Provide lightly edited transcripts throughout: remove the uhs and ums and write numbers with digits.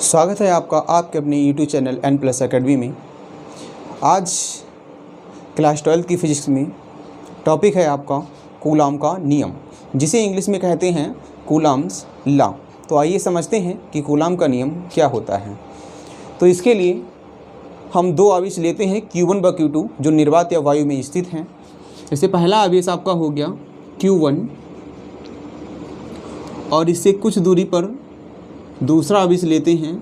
स्वागत है आपका आपके अपने YouTube channel N plus academy में। आज क्लास 12 की फ़िज़िक्स में टॉपिक है आपका कूलॉम का नियम, जिसे इंग्लिश में कहते हैं कूलॉम्स लॉ। तो आइए समझते हैं कि कूलॉम का नियम क्या होता है। तो इसके लिए हम दो आवेश लेते हैं Q1 व Q2 जो निर्वात या वायु में स्थित हैं। जैसे पहला आवेश आपका हो गया Q1 और इससे कुछ दूरी पर दूसरा आवेश लेते हैं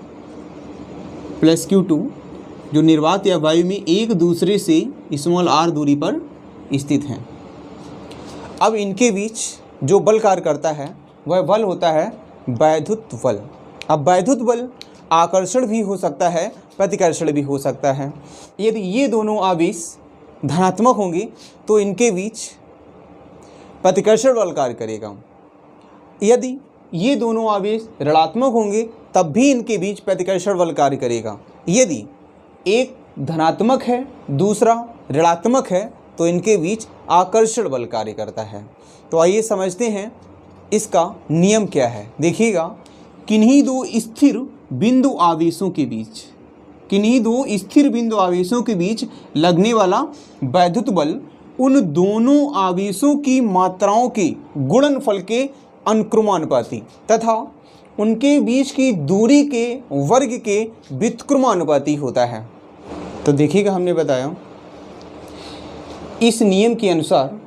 प्लस Q2 जो निर्वात या वायु में एक दूसरे से स्मॉल r दूरी पर स्थित हैं। अब इनके बीच जो बल कार्य करता है वह बल होता है वैद्युत बल। अब वैद्युत बल आकर्षण भी हो सकता है, प्रतिकर्षण भी हो सकता है। यदि ये दोनों आवेश धनात्मक होंगे तो इनके बीच प्रतिकर्षण बल कार्य करेगा। यदि ये दोनों आवेश ऋणात्मक होंगे तब भी इनके बीच प्रतिकर्षण बल कार्य करेगा। यदि एक धनात्मक है दूसरा ऋणात्मक है तो इनके बीच आकर्षण बल कार्य करता है। तो आइए समझते हैं इसका नियम क्या है। देखिएगा, किन्हीं दो स्थिर बिंदु आवेशों के बीच लगने वाला वैद्युत बल उन दोनों आवेशों की मात्राओं के गुणनफल के अनुक्रमानुपाती तथा उनके बीच की दूरी के वर्ग के व्युत्क्रमानुपाती होता है। तो देखिएगा, हमने बताया इस नियम के अनुसार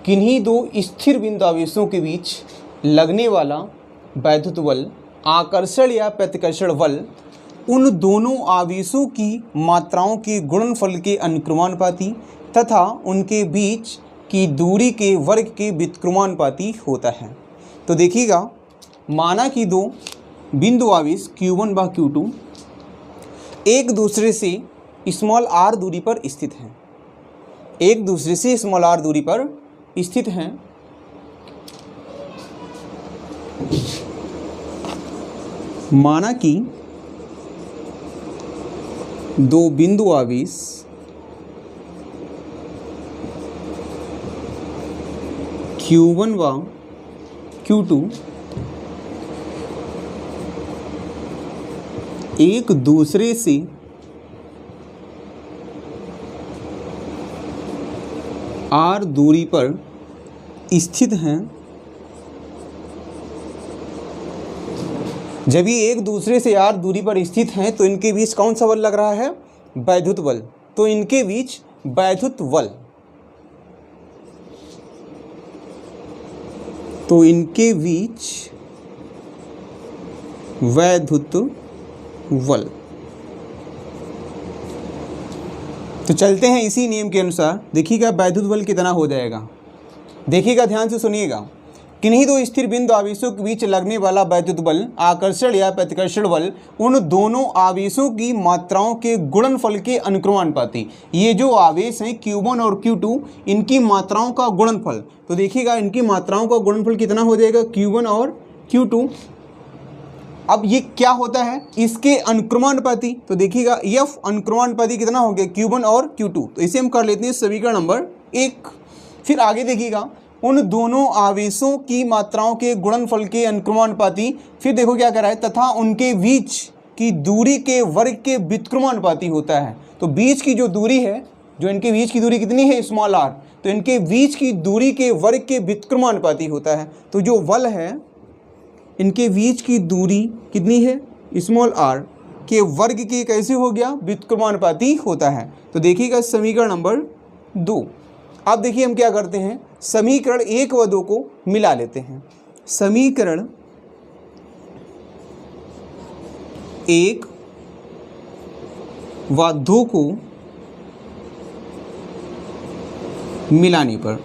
किन्हीं दो स्थिर बिंदु आवेशों के बीच लगने वाला वैद्युत बल आकर्षण या प्रतिकर्षण बल उन दोनों आवेशों की मात्राओं के गुणनफल के अनुक्रमानुपाती तथा उनके बीच की दूरी के वर्ग के व्युत्क्रमानुपाती होता है। तो देखिएगा, माना कि दो बिंदु आवेश Q1 व Q2 एक दूसरे से स्मॉल r दूरी पर स्थित हैं। माना कि दो बिंदु आवेश Q1 व Q2 एक दूसरे से r दूरी पर स्थित हैं। जब ये एक दूसरे से r दूरी पर स्थित हैं तो इनके बीच कौन सा बल लग रहा है? वैद्युत बल। तो इनके बीच वैद्युत बल। तो चलते हैं इसी नियम के अनुसार। देखिएगा वैद्युत बल कितना हो जाएगा। देखिएगा, ध्यान से सुनिएगा। किन्हीं दो स्थिर बिंदु आवेशों के बीच लगने वाला वैद्युत बल आकर्षण या प्रतिकर्षण बल उन दोनों आवेशों की मात्राओं के गुणनफल के अनुक्रमानुपाती। ये जो आवेश हैं Q1 और Q2 इनकी मात्राओं का गुणनफल। तो देखिएगा, इनकी मात्राओं का गुणनफल कितना हो जाएगा? Q1 और Q2। अब ये क्या होता है? इसके अनुक्रमानुपाती। तो देखिएगा, F अनुक्रमानुपाती कितना हो गया? Q1 और Q2। तो इसे हम कर लेते हैं समीकरण नंबर 1। फिर आगे देखिएगा, उन दोनों आवेशों की मात्राओं के गुणनफल के अनुक्रमानुपाती। फिर देखो क्या कर रहा है, तथा उनके बीच की दूरी के वर्ग के व्युत्क्रमानुपाती होता है। तो बीच की जो दूरी है, जो इनके बीच की दूरी कितनी है? Small r। तो इनके बीच की दूरी के वर्ग के व्युत्क्रमानुपाती होता है। तो जो बल है इनके बीच की दूरी कितनी है? स्मॉल r के वर्ग के कैसे हो गया? व्युत्क्रमानुपाती होता है। तो देखिएगा समीकरण नंबर 2। अब देखिए हम क्या करते हैं, समीकरण 1 व 2 को मिला लेते हैं। समीकरण 1 व 2 को मिलाने पर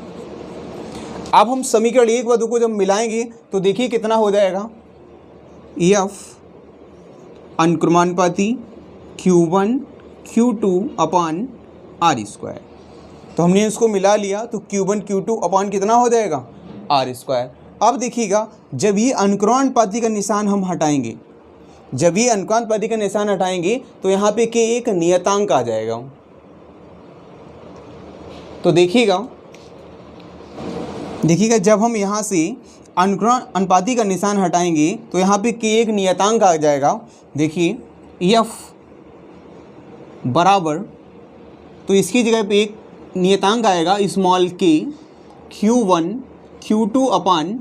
अब हम समीकरण 1 व 2 को जब मिलाएंगे तो देखिए कितना हो जाएगा। F अनुक्रमानुपाती Q1 Q2 अपान r²। तो हमने इसको मिला लिया तो Q1 Q2 अपान कितना हो जाएगा? r²। अब देखिएगा, जब ये अनुक्रमानुपाती का निशान हम हटाएंगे, तो यहाँ पे के एक नियतांक आ जाएगा। तो देखिएगा जब हम यहाँ से अनुक्रमण अनुपाती का निशान हटाएंगे तो यहाँ पे के एक नियतांक आ जाएगा। देखिए एफ बराबर, तो इसकी जगह पे एक नियतांक आएगा स्मॉल के Q1 Q2 upon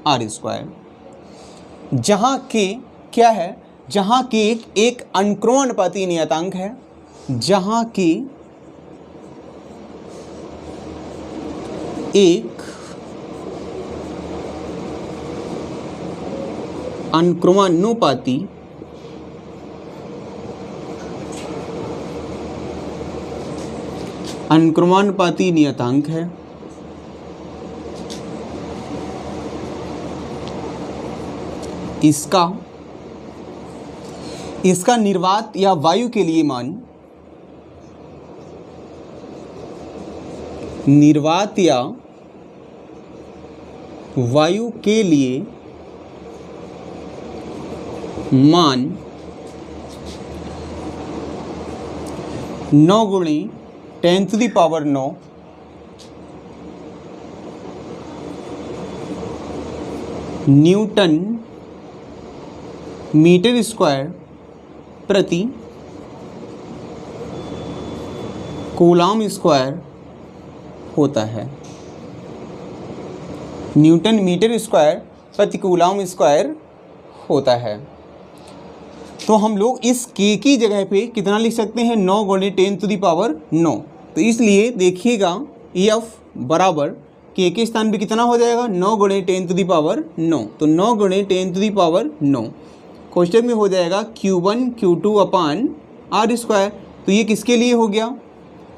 R square, जहाँ के क्या है, जहाँ के एक अनुक्रमण अनुपाती नियतांक है, जहाँ के एक अनुक्रमानुपाती नियतांक है। इसका निर्वात या वायु के लिए मान, निर्वात या वायु के लिए मान 9 गुणे 10⁹ न्यूटन मीटर स्क्वायर प्रति कूलॉम स्क्वायर होता है। न्यूटन मीटर स्क्वायर प्रति कूलॉम स्क्वायर होता है। तो हम लोग इस के की जगह पे कितना लिख सकते हैं, 9 गुणे 10⁹ 9। तो इसलिए देखिएगा एफ बराबर के स्थान पे कितना हो जाएगा, 9 गुणे 10⁹ 9। तो 9 गुणे 10⁹ 9 क्वेश्चन में हो जाएगा Q1 Q2 upon R square. तो ये किसके लिए हो गया,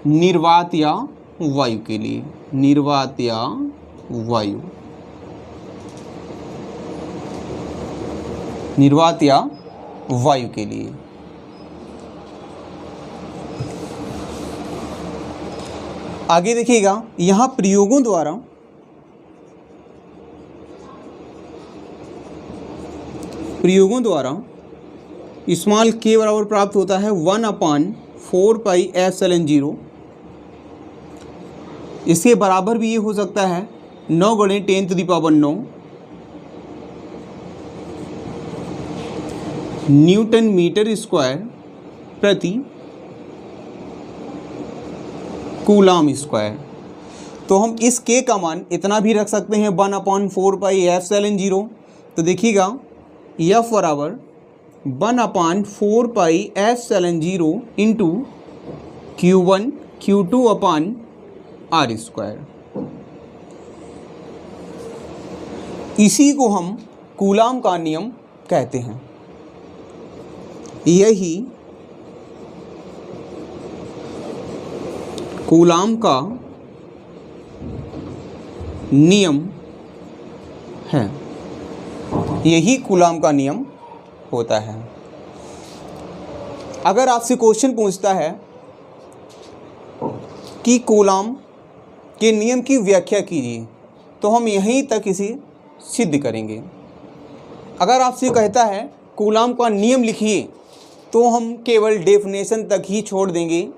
निर्वात या वायु के लिए, निर्वात या वायु, निर्वात या वायु के लिए। आगे देखिएगा, यहाँ प्रयोगों द्वारा स्मॉल के बराबर प्राप्त होता है 1/4πε0। इसके बराबर भी ये हो सकता है 9 गुणे 10⁹ 9 न्यूटन मीटर स्क्वायर प्रति कूलॉम स्क्वायर। तो हम इस के का मान इतना भी रख सकते हैं 1/4πε0। तो देखिएगा एफ बराबर 1/4πε0 into Q1 Q2 upon R square. इसी को हम कूलॉम का नियम कहते हैं। यही कूलॉम का नियम है, यही कूलॉम का नियम होता है। अगर आपसे क्वेश्चन पूछता है कि कूलॉम के नियम की व्याख्या कीजिए, तो हम यहीं तक इसे सिद्ध करेंगे। अगर आपसे कहता है कूलॉम का नियम लिखिए, तो हम केवल डेफिनेशन तक ही छोड़ देंगे।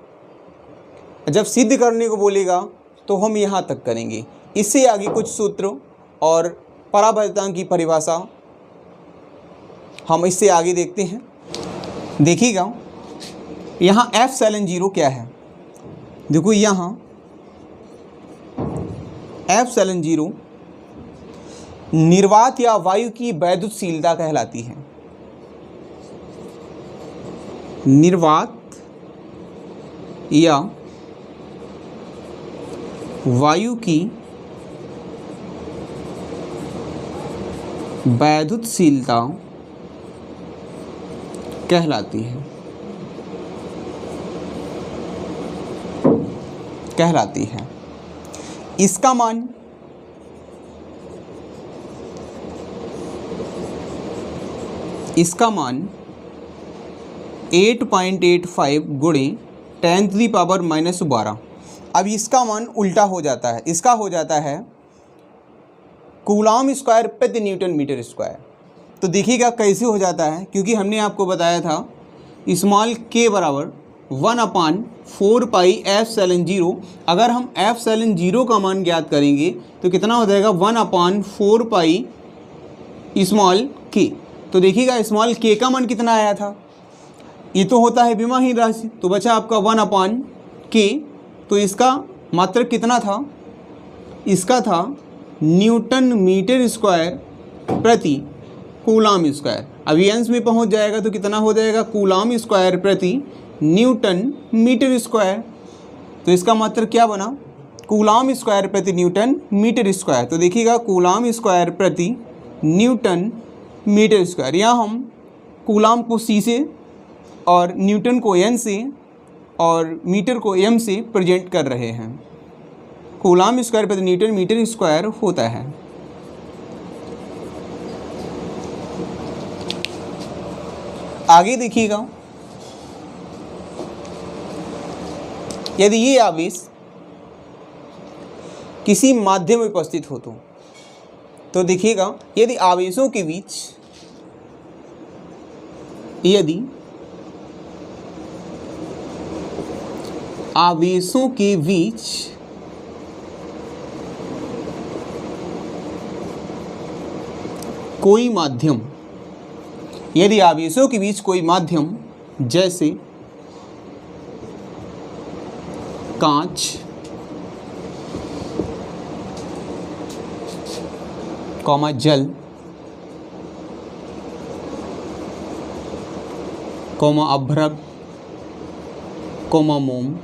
जब सिद्ध करने को बोलेगा तो हम यहाँ तक करेंगे। इससे आगे कुछ सूत्र और परावर्तनांक की परिभाषा हम इससे आगे देखते हैं। देखिएगा यहाँ ε0 क्या है। देखो यहाँ ε0 निर्वात या वायु की वैद्युतशीलता कहलाती है। निर्वात या वायु की वैद्युतशीलता कहलाती है। इसका मान इसका मान 8.85 गुणे 10⁻⁻12। अब इसका मान उल्टा हो जाता है, इसका हो जाता है कूलॉम स्क्वायर प्रति न्यूटन मीटर स्क्वायर। तो देखिएगा कैसे हो जाता है, क्योंकि हमने आपको बताया था स्मॉल के बराबर 1/4πε0। अगर हम ε0 का मान ज्ञात करेंगे तो कितना हो जाएगा 1/4π स्मॉल के। तो देखिएगा स्मॉल के का मान कितना आया था, ये तो होता है विमाहीन राशि, तो बचा आपका 1/k। तो इसका मात्रक कितना था, इसका था न्यूटन मीटर स्क्वायर प्रति कूलाम स्क्वायर। अभी अंश में पहुंच जाएगा तो कितना हो जाएगा कूलाम स्क्वायर प्रति न्यूटन मीटर स्क्वायर। तो इसका मात्रक क्या बना कूलाम स्क्वायर प्रति न्यूटन मीटर स्क्वायर। तो देखिएगा कूलाम स्क्वायर प्रति न्यूटन मीटर स्क्वायर। यहाँ हम कूलाम को C से और न्यूटन को N से और मीटर को M से प्रेजेंट कर रहे हैं। कूलाम स्क्वायर प्रति न्यूटन मीटर स्क्वायर होता है। आगे देखिएगा, यदि ये आवेश किसी माध्यम में उपस्थित हो तो देखिएगा यदि आवेशों के बीच कोई माध्यम, यदि आवेशों के बीच कोई माध्यम जैसे कांच, जल, अभ्रक, मोम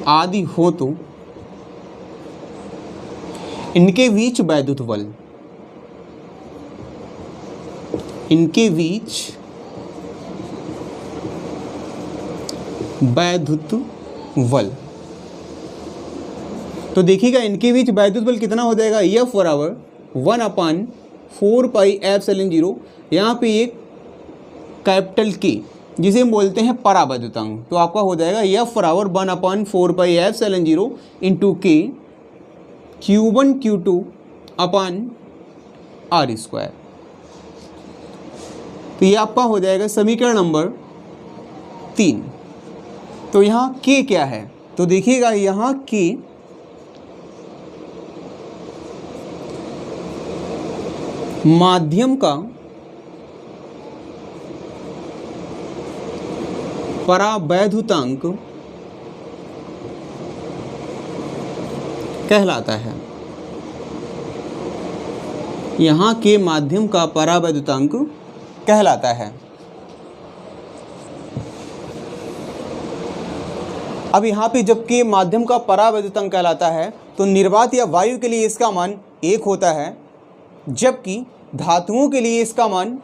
आदि हो तो इनके बीच वैद्युत बल, तो देखिएगा इनके बीच वैद्युत बल कितना हो जाएगा F बराबर 1/4πε0। यहाँ पे एक कैपिटल K जिसे हम बोलते हैं परावैद्युतांक, तो आपका हो जाएगा F बराबर 1/4πε0 into K Q1 Q2 upon R square. तो ये आपका हो जाएगा समीकरण नंबर 3। तो यहाँ K क्या है, तो देखिएगा यहाँ K माध्यम का परावैद्युतांक कहलाता है। यहाँ के माध्यम का परावैद्युतांक कहलाता है। अब यहाँ पे जबकि माध्यम का परावैद्युतांक कहलाता है तो निर्वात या वायु के लिए इसका मान 1 होता है, जबकि धातुओं के लिए इसका मान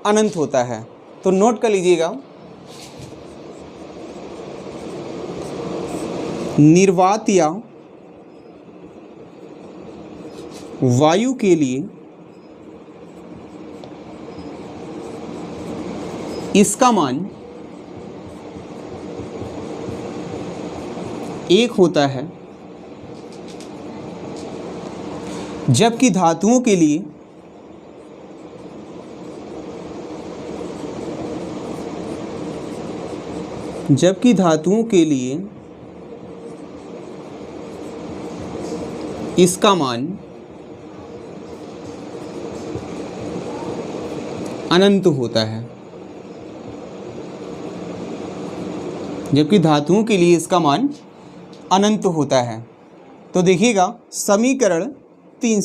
अनंत होता है। तो नोट कर लीजिएगा, निर्वात या वायु के लिए इसका मान 1 होता है, जबकि धातुओं के लिए इसका मान अनंत होता है, जबकि धातुओं के लिए इसका मान अनंत होता है। तो देखिएगा समीकरण 3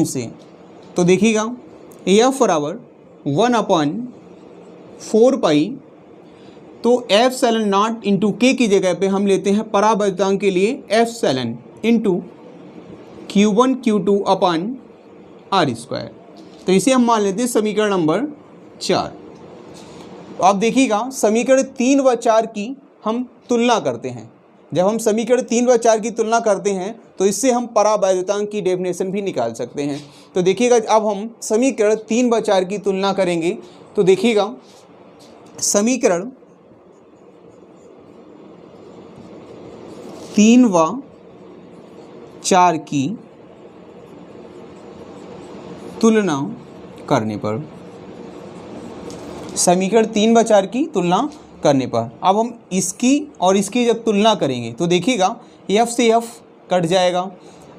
से, तो देखिएगा F बराबर 1/4π, तो एप्सिलॉन नॉट इंटू K की जगह पे हम लेते हैं परावैद्युतांक के लिए epsilon into Q1 Q2 upon R square. तो इसे हम मान लेते हैं समीकरण नंबर 4। तो आप देखिएगा समीकरण 3 व 4 की हम तुलना करते हैं। जब हम समीकरण 3 व 4 की तुलना करते हैं तो इससे हम परावैद्युतांक की डेफिनेशन भी निकाल सकते हैं। तो देखिएगा अब हम समीकरण 3 व 4 की तुलना करेंगे। तो देखिएगा समीकरण 3 व 4 की तुलना करने पर, समीकरण 3/4 की तुलना करने पर। अब हम इसकी और इसकी जब तुलना करेंगे तो देखिएगा एफ से एफ कट जाएगा,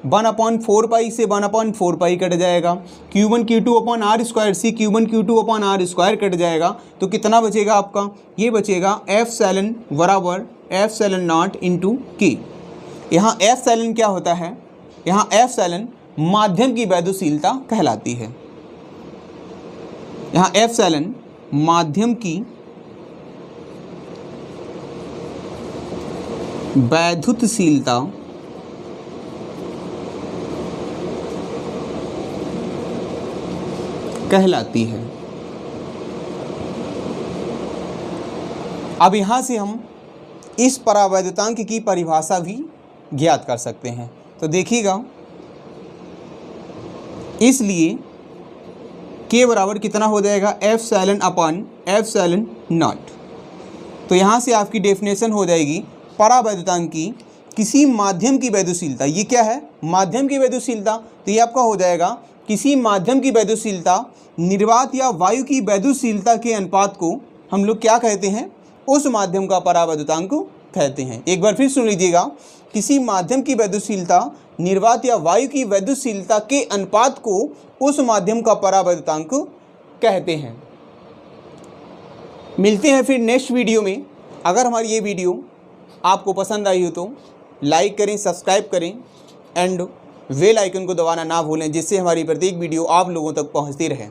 1/4 से 1/4 कट जाएगा, Q1 Q2 upon are square से Q1 Q2 upon are square cut जाएगा। तो कितना बचेगा आपका, ये बचेगा एफ सैलन बराबर एफ सैलन नॉट इंटू के। यहाँ एफ सैलन क्या होता है, यहाँ एफ सैलन माध्यम की वैद्युशीलता कहलाती है। यहाँ एफ सैलन माध्यम की वैद्युतशीलता कहलाती है। अब यहां से हम इस परावैद्युतांक की परिभाषा भी ज्ञात कर सकते हैं। तो देखिएगा, इसलिए के बराबर कितना हो जाएगा, एफ सैलन अपॉन एफ सैलन नॉट। तो यहाँ से आपकी डेफिनेशन हो जाएगी परावैद्युतांक की किसी माध्यम की वैद्युशीलता। ये क्या है, माध्यम की वैद्युशीलता। तो ये आपका हो जाएगा किसी माध्यम की वैद्युशीलता निर्वात या वायु की वैद्युशीलता के अनुपात को हम लोग क्या कहते हैं, उस माध्यम का परावैद्युतांक कहते हैं। एक बार फिर सुन लीजिएगा, किसी माध्यम की वैद्युशीलता निर्वात या वायु की वैद्युशीलता के अनुपात को उस माध्यम का परावैद्युतांक कहते हैं। मिलते हैं फिर नेक्स्ट वीडियो में। अगर हमारी ये वीडियो आपको पसंद आई हो तो लाइक करें, सब्सक्राइब करें एंड बेल आइकन को दबाना ना भूलें, जिससे हमारी प्रत्येक वीडियो आप लोगों तक पहुंचती रहे।